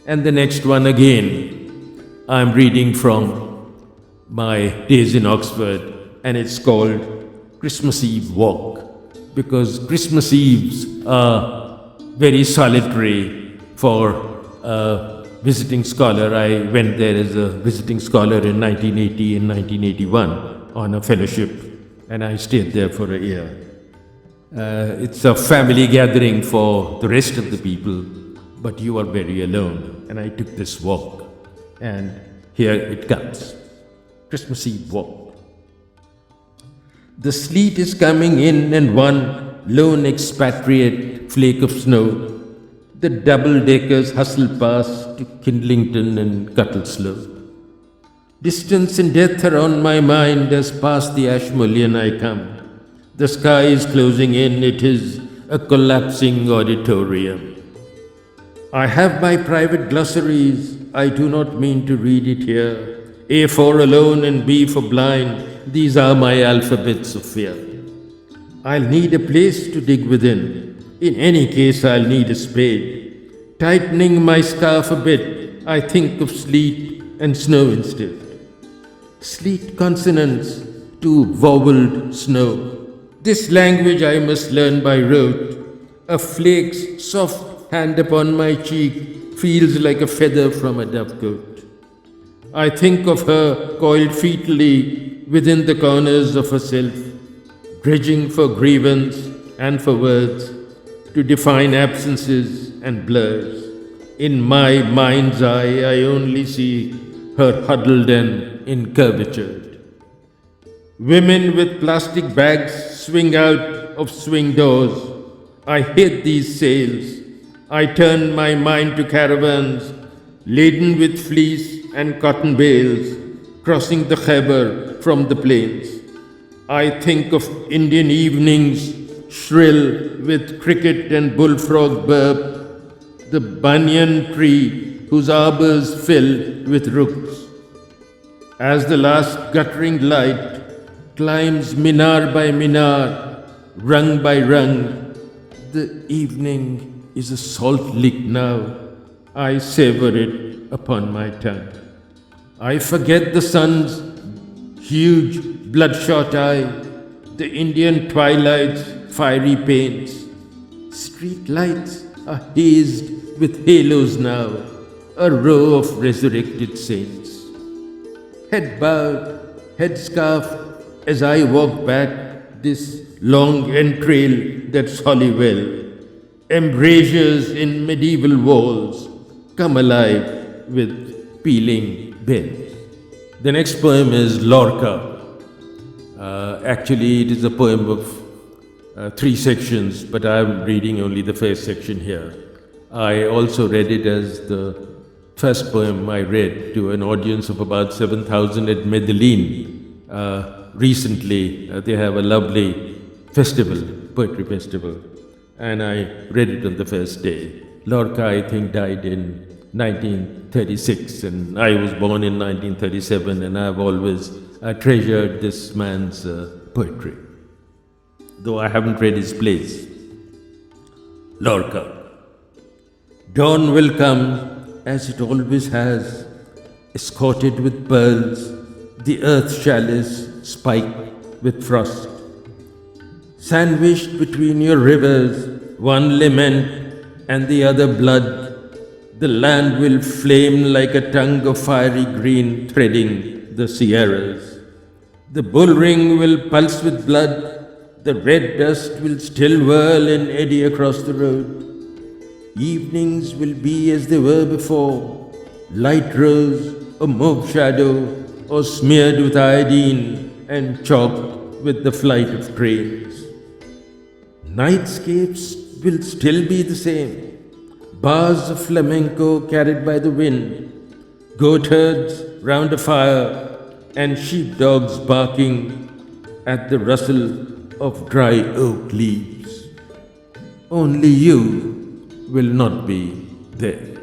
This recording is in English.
And the next one again, I'm reading from my days in Oxford, and it's called Christmas Eve Walk, because Christmas Eves are very solitary for a visiting scholar. I went there as a visiting scholar in 1980 and 1981 on a fellowship, and I stayed there for a year. It's a family gathering for the rest of the people, but you are very alone. And I took this walk, and here it comes. Christmas Eve walk. The sleet is coming in, and one lone expatriate flake of snow. The double-deckers hustle past to Kindlington and Cuttlesloe. Distance and death are on my mind as past the Ashmolean I come. The sky is closing in, it is a collapsing auditorium. I have my private glossaries, I do not mean to read it here. A for alone and B for blind, these are my alphabets of fear. I'll need a place to dig within. In any case, I'll need a spade. Tightening my scarf a bit, I think of sleet and snow instead. Sleet consonants to voweled snow. This language I must learn by rote. A flake's soft hand upon my cheek feels like a feather from a dovecote. I think of her coiled fetally within the corners of herself, dredging for grievance and for words, to define absences and blurs. In my mind's eye, I only see her huddled and incurvatured. Women with plastic bags swing out of swing doors. I hate these sails. I turn my mind to caravans laden with fleece and cotton bales, crossing the Khyber from the plains. I think of Indian evenings shrill with cricket and bullfrog burp, the banyan tree whose arbors fill with rooks. As the last guttering light climbs minar by minar, rung by rung, the evening is a salt lick now. I savor it upon my tongue. I forget the sun's huge bloodshot eye, the Indian twilight's fiery paints. Street lights are hazed with halos now, a row of resurrected saints. Head bowed, head scarfed, as I walk back this long entrail that's Hollywell. Embrasures in medieval walls come alive with pealing bells. The next poem is Lorca. Actually, it is a poem of 3 sections, but I am reading only the first section here. I also read it as the first poem I read to an audience of about 7,000 at Medellin. Recently, they have a lovely festival, poetry festival, and I read it on the first day. Lorca, I think, died in 1936, and I was born in 1937, and I've always treasured this man's poetry, though I haven't read his plays. Lorca. Dawn will come, as it always has, escorted with pearls, the earth chalice spiked with frost. Sandwiched between your rivers, one lament and the other blood, the land will flame like a tongue of fiery green threading the Sierras. The bullring will pulse with blood, the red dust will still whirl and eddy across the road. Evenings will be as they were before, light rose or mauve shadow, or smeared with iodine and chalked with the flight of trains. Nightscapes will still be the same, bars of flamenco carried by the wind, goatherds round a fire, and sheepdogs barking at the rustle of dry oak leaves. Only you will not be there.